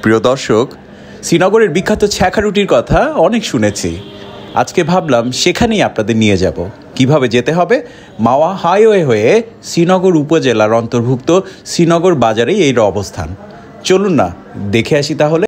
প্রিয় দর্শক, শ্রীনগরের বিখ্যাত ছ্যাঁকা রুটির কথা অনেক শুনেছি। আজকে ভাবলাম সেখানেই আপনাদের নিয়ে যাব। কিভাবে যেতে হবে? মাওয়া হাইওয়ে হয়ে শ্রীনগর উপজেলার অন্তর্ভুক্ত শ্রীনগর বাজারেই এর অবস্থান। চলুন না দেখে আসি তাহলে।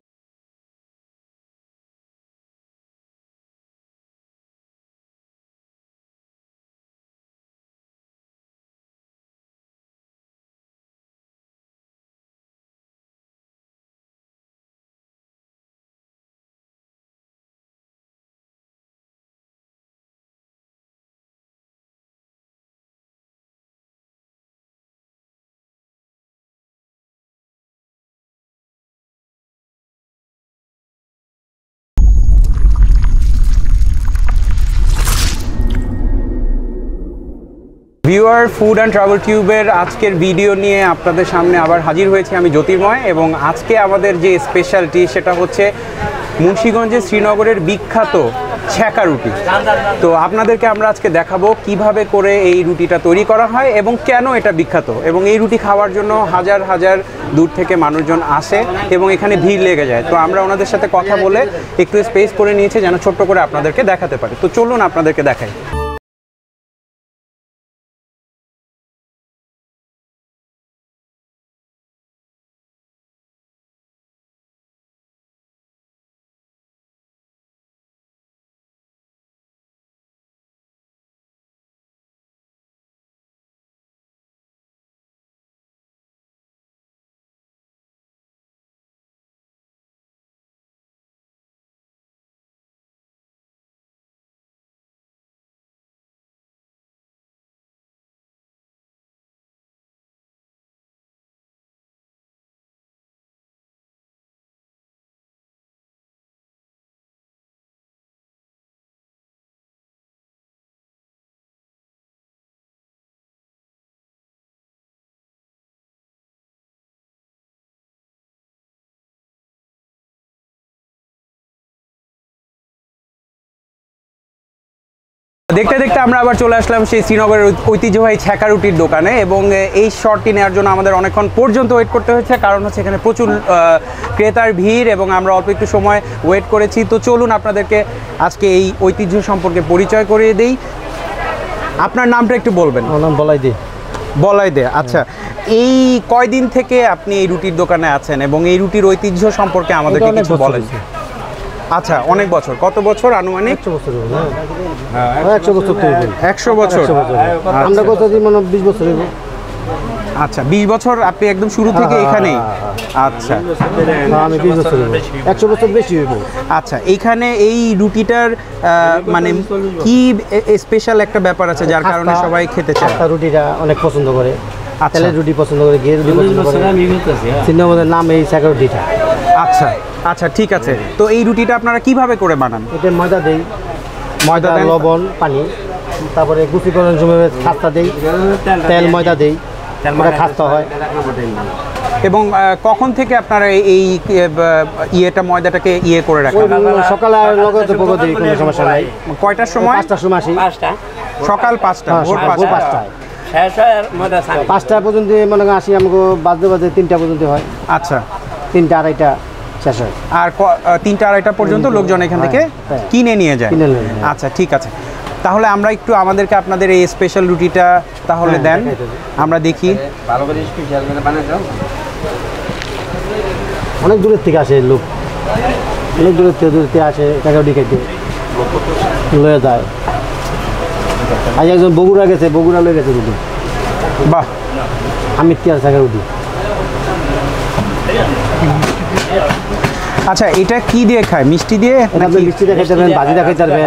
ভিউয়ার ফুড অ্যান্ড ট্রাভেল টিউবের আজকের ভিডিও নিয়ে আপনাদের সামনে আবার হাজির হয়েছি আমি জ্যোতির্ময়, এবং আজকে আমাদের যে স্পেশালিটি সেটা হচ্ছে মুন্সিগঞ্জের শ্রীনগরের বিখ্যাত ছ্যাঁকা রুটি। তো আপনাদেরকে আমরা আজকে দেখাবো কিভাবে করে এই রুটিটা তৈরি করা হয় এবং কেন এটা বিখ্যাত, এবং এই রুটি খাওয়ার জন্য হাজার হাজার দূর থেকে মানুষজন আসে এবং এখানে ভিড় লেগে যায়। তো আমরা ওনাদের সাথে কথা বলে একটু স্পেস করে নিয়েছি যেন ছোট্ট করে আপনাদেরকে দেখাতে পারি। তো চলুন আপনাদেরকে দেখাই। দেখতে দেখতে আমরা আবার চলে আসলাম সেই শ্রীনগরের ঐতিহ্যবাহী ছ্যাঁকা রুটির দোকানে, এবং এই শটটি নেওয়ার জন্য আমাদের অনেকক্ষণ পর্যন্ত ওয়েট করতে হয়েছে, কারণ হচ্ছে এখানে প্রচুর ক্রেতার ভিড় এবং আমরা অল্প একটু সময় ওয়েট করেছি। তো চলুন আপনাদেরকে আজকে এই ঐতিহ্য সম্পর্কে পরিচয় করিয়ে দিই। আপনার নামটা একটু বলবেন। আমার নাম বলাই দে। বলাই দে, আচ্ছা। এই কয়দিন থেকে আপনি এই রুটির দোকানে আছেন এবং এই রুটির ঐতিহ্য সম্পর্কে আমাদেরকে কিছু বলেন? আচ্ছা, অনেক বছর। কত বছর আনুমানিক? 100 বছর। 100 বছর তৈরি। 100 বছর। আমরা কত দিন মানে 20 বছর হইব। আচ্ছা, 20 বছর আপনি একদম শুরু থেকে এখানেই? আচ্ছা, আমি 20 বছর হইব। 100 বছর বেশি হইব। আচ্ছা, এইখানে এই রুটিটার মানে কি স্পেশাল একটা ব্যাপার আছে যার কারণে সবাই খেতে চায়? আটা রুটিটা অনেক পছন্দ করে, তেলের রুটি পছন্দ করে, ঘিয়ের রুটি পছন্দ করে। শ্রীনগরের নাম এই ছ্যাঁকা রুটিটা। আচ্ছা আচ্ছা, ঠিক আছে। তো এই রুটিটা আপনারা কিভাবে করে বানান? এটা ময়দা দেই, ময়দা, লবণ, পানি, তারপরে গুছি করার সময় খাস্তা দেই, তেল ময়দা দেই, তারপরে খাস্তা হয়। এবং কখন থেকে আপনারা এই ইয়েটা ময়দাটাকে ইয়ে করে রাখেন? সকালে নগদ পকো দেই, কোনো সমস্যা নাই। কয়টার সময়? 5টার সময় আসি। সকাল 5টা, ভোর 5টা। 5টা পর্যন্ত মনে করেন আসি, আমাকে বাজতে বাজতে 3টা পর্যন্ত হয়। আচ্ছা, 3টা 2:30 শেষ হয়। আর 3টা 2:30 পর্যন্ত লোকজন এখান থেকে কিনে নিয়ে যায়? আচ্ছা, ঠিক আছে। তাহলে আমরা একটু আমাদেরকে আপনাদের এই স্পেশাল রুটিটা তাহলে দেন, আমরা দেখি। অনেক দূরের থেকে আসে লোক, অনেক দূরের থেকে আসে ছ্যাঁকা রুটি খাইতে, লয়ে যায়। আজ একজন বগুড়া গেছে, বগুড়া লয়ে গেছে রুটি। বাহ, আমি ছ্যাঁকা রুটি। আচ্ছা, এটা কি দিয়ে খায়? মিষ্টি দিয়ে? মিষ্টি দিয়ে খাইতে পারবেন, ভাজি দিয়ে খাইতে পারবেন,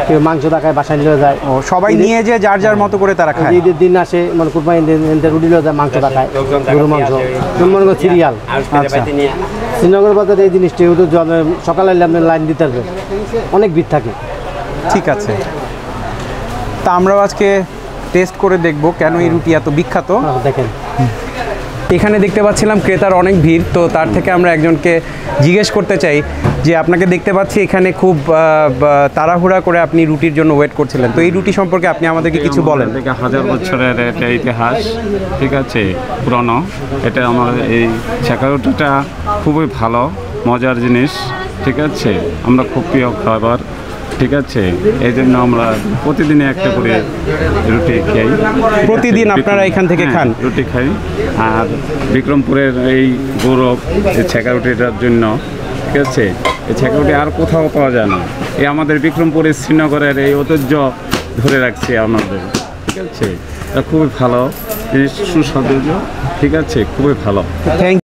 কেউ মাংস দেখায় বাসায় নিয়ে যায়। ও, সবাই নিয়ে যে যার যার মতো করে তারা খায়। ঈদের দিন আসে, মানে কুরবানি দিন রুটি নিয়ে যায়, মাংস দেখায়, গরু মাংস, মনে করেন সিরিয়াল। আচ্ছা, শ্রীনগর বাজারে এই জিনিসটি সকালে আপনি লাইন দিতে পারবেন, অনেক ভিড় থাকে। ঠিক আছে, তা আমরাও আজকে টেস্ট করে দেখবো কেন এই রুটি এত বিখ্যাত। দেখেন, এখানে দেখতে পাচ্ছিলাম ক্রেতার অনেক ভিড়, তো তার থেকে আমরা একজনকে জিজ্ঞেস করতে চাই যে আপনাকে দেখতে পাচ্ছি এখানে খুব তাড়াহুড়া করে আপনি রুটির জন্য ওয়েট করছিলেন, তো এই রুটি সম্পর্কে আপনি আমাদেরকে কিছু বলেন। থেকে 1000 বছরের একটা ইতিহাস, ঠিক আছে, পুরনো। এটা আমার এই ছেঁকা রুটিটা খুবই ভালো মজার জিনিস, ঠিক আছে, আমরা খুব প্রিয় খাবার, ঠিক আছে, এই জন্য আমরা প্রতিদিনে একটা করে রুটি খাই। প্রতিদিন আপনারা এখান থেকে খান? রুটি খাই। আর বিক্রমপুরের এই গৌরব এই ছেঁকা রুটিটার জন্য, ঠিক আছে, এই ছেঁকা রুটি আর কোথাও পাওয়া যায় না। এই আমাদের বিক্রমপুরের শ্রীনগরের এই ঐতিহ্য ধরে রাখছে আমাদের, ঠিক আছে, এটা খুবই ভালো জিনিস, সুস্বাদু, ঠিক আছে, খুবই ভালো। থ্যাংক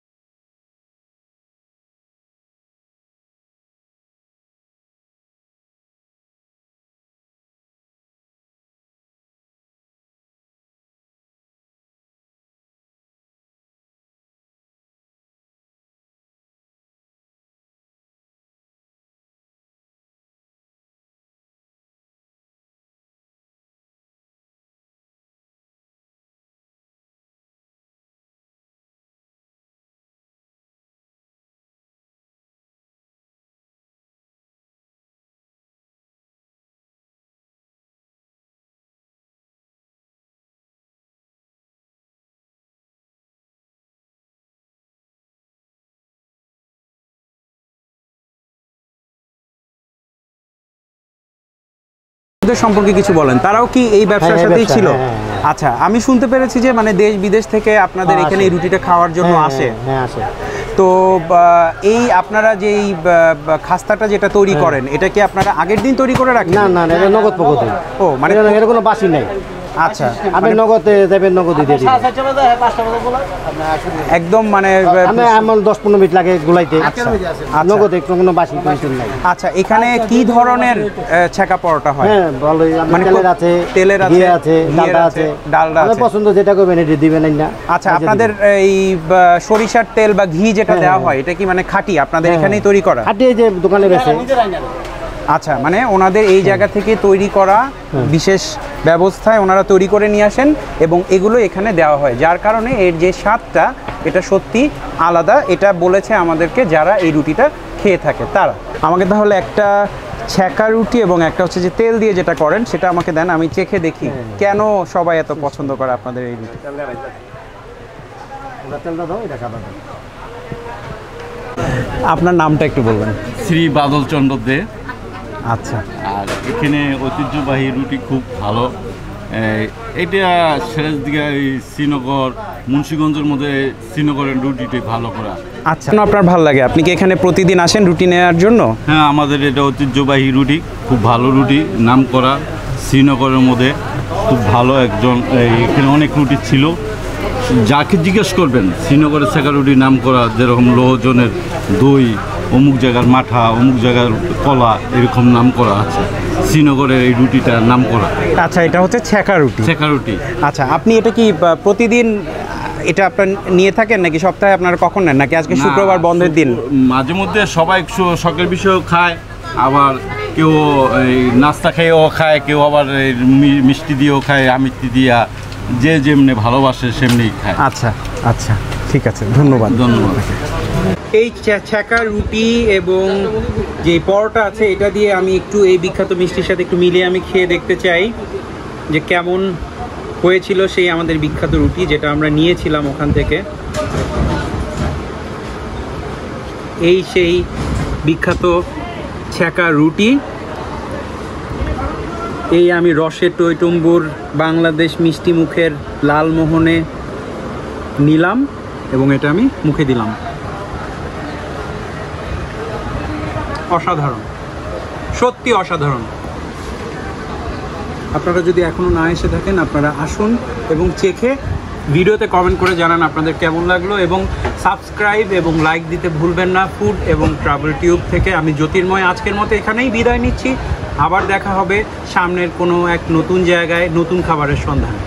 সম্পর্কে কিছু বলেন, তারাও কি এই ব্যবসার সাথেই ছিল? আচ্ছা, আমি শুনতে পেরেছি যে মানে দেশ বিদেশ থেকে আপনাদের এখানে এই রুটিটা খাওয়ার জন্য আসে। হ্যাঁ, আসে। তো এই আপনারা যে এই খাস্তাটা যেটা তৈরি করেন, এটা কি আপনারা আগের দিন তৈরি করে রাখেন? না না, এটা নগদ পদ্ধতি। ও, মানে এর কোনো বাসি নাই। আচ্ছা, আপনি নগদে দেবেন, নগদই দিয়ে দিবেন একদম। মানে আমার 10-15 মিনিট লাগে গুলাইতে। নগদে কোনো বাসি প্রয়োজন নাই। আচ্ছা, এখানে কি ধরনের ছেঁকা পরোটা হয়? হ্যাঁ, ভালোই। মানে তেলের আছে, ডালডা আছে। ডালডা আছে, পছন্দ যেটা করবেন এটা দিবেন না। আচ্ছা, আপনাদের এই সরিষার তেল বা ঘি যেটা দেওয়া হয়, এটা কি মানে খাঁটি আপনাদের এখানেই তৈরি করা? খাঁটি, যে দোকানে বেচে। আচ্ছা, মানে ওনাদের এই জায়গা থেকে তৈরি করা বিশেষ ব্যবস্থায় ওনারা তৈরি করে নিয়ে আসেন এবং এগুলো এখানে দেওয়া হয়, যার কারণে এর যে স্বাদটা এটা সত্যি আলাদা। এটা বলেছে আমাদেরকে যারা এই রুটিটা খেয়ে থাকে তারা। আমাকে তাহলে একটা ছেঁকা রুটি এবং একটা হচ্ছে যে তেল দিয়ে যেটা করেন সেটা আমাকে দেন, আমি চেখে দেখি কেন সবাই এত পছন্দ করে আপনাদের এই রুটি। আপনার নামটা একটু বলবেন? শ্রী বাদল চন্দ্র দে। আচ্ছা, আর এখানে ঐতিহ্যবাহী রুটি খুব ভালো। এটা সিরাজদিঘা, শ্রীনগর, মুন্সিগঞ্জের মধ্যে শ্রীনগরের রুটিটি ভালো করা। আচ্ছা, আপনার ভালো লাগে? আপনি কি এখানে প্রতিদিন আসেন রুটি নেওয়ার জন্য? হ্যাঁ, আমাদের এটা ঐতিহ্যবাহী রুটি, খুব ভালো রুটি, নাম করা শ্রীনগরের মধ্যে, খুব ভালো। একজন এখানে অনেক রুটি ছিল, যাকে জিজ্ঞেস করবেন শ্রীনগরের ছেঁকা রুটি নাম করা, যেরকম লোহজনের দই, অমুক জায়গার মাঠা, অমুক জায়গার কলা, এরকম নাম করা আছে শ্রীনগরের এই রুটিটার নাম করা। আচ্ছা, এটা হচ্ছে ছেঁকা রুটি। ছেঁকা রুটি। আচ্ছা, আপনি এটা কি প্রতিদিন এটা আপনার নিয়ে থাকেন নাকি সপ্তাহে আপনারা কখন নেন, নাকি আজকে শুক্রবার বন্ধের দিন? মাঝে মধ্যে সবাই শখের বিষয়েও খায়, আবার কেউ এই নাস্তা খেয়েও খায়, কেউ আবার মিষ্টি দিয়েও খায়, আমিত্তি দিয়া, যে যেমনি ভালোবাসে সেমনি খায়। আচ্ছা আচ্ছা, ঠিক আছে, ধন্যবাদ। ধন্যবাদ। এই ছেঁকা রুটি এবং যে পরোটা আছে এটা দিয়ে আমি একটু এই বিখ্যাত মিষ্টির সাথে একটু মিলিয়ে আমি খেয়ে দেখতে চাই যে কেমন হয়েছিল সেই আমাদের বিখ্যাত রুটি যেটা আমরা নিয়েছিলাম ওখান থেকে। এই সেই বিখ্যাত ছেঁকা রুটি। এই আমি রসে টইটুম্বুর বাংলাদেশ মিষ্টি মুখের লালমোহনে নিলাম এবং এটা আমি মুখে দিলাম। অসাধারণ, সত্যি অসাধারণ। আপনারা যদি এখনও না এসে থাকেন আপনারা আসুন এবং চেখে ভিডিওতে কমেন্ট করে জানান আপনাদের কেমন লাগলো, এবং সাবস্ক্রাইব এবং লাইক দিতে ভুলবেন না। ফুড এবং ট্রাভেল টিউব থেকে আমি জ্যোতির্ময় আজকের মতো এখানেই বিদায় নিচ্ছি। আবার দেখা হবে সামনের কোনো এক নতুন জায়গায় নতুন খাবারের সন্ধানে।